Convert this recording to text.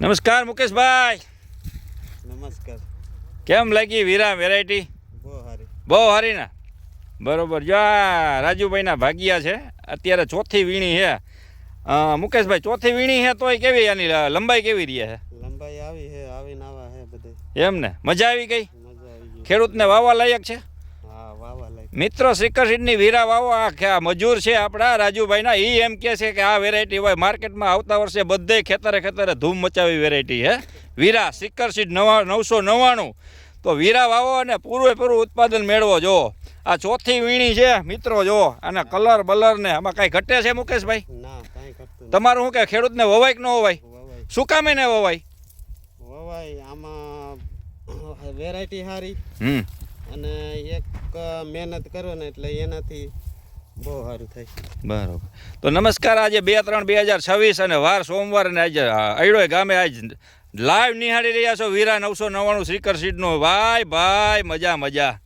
નમસ્કાર મુકેશભાઈ. નમસ્કાર. કેમ લાગી વીરા વેરાયટી? બહુ સારી ને. બરોબર. જો આ રાજુભાઈના ભાગ્યા છે, અત્યારે ચોથી વીણી છે. મુકેશભાઈ ચોથી વીણી છે તોય કેવી આની લંબાઈ કેવી રહી છે? લંબાઈ આવી છે, આવીને આવા છે બધે. એમ ને મજા આવી ગઈ? મજા આવી ગઈ. ખેડૂતને વાવવા લાયક છે? હા, વાવા લાયક. મિત્રો શ્રીકરસીડની વીરા વાવો. આ મજૂર છે આપણા રાજુભાઈના, એ એમ કહે છે કે આ વેરાયટી હોય માર્કેટમાં આવતા વર્ષે બધે ખેતરે ખેતરે ધૂમ મચાવી વેરાયટી છે વીરા શ્રીકરસીડ 999. તો વીરા વાવો અને પૂરેપૂરું ઉત્પાદન મેળવો. જો આ ચોથી વીણી છે મિત્રો, જો આના કલર બલર ને આમાં કાંઈ ઘટે છે મુકેશભાઈ? ના, કાંઈ ઘટતું તમારું શું કે ખેડૂતને વવાય કે ન વવાય? વવાય. શું કામે ને વવાય? વવાય. આમાં વેરાયટી સારી અને એક મહેનત કરો ને એટલે એનાથી બહુ સારું થાય. બરાબર. તો નમસ્કાર. આજે 2-3-2026 અને વાર સોમવાર અને આજે અયડોય ગામે આજ લાઈવ નિહાળી રહ્યા છો વીરા 999 શ્રીકરસીડનો. ભાઈ મજા.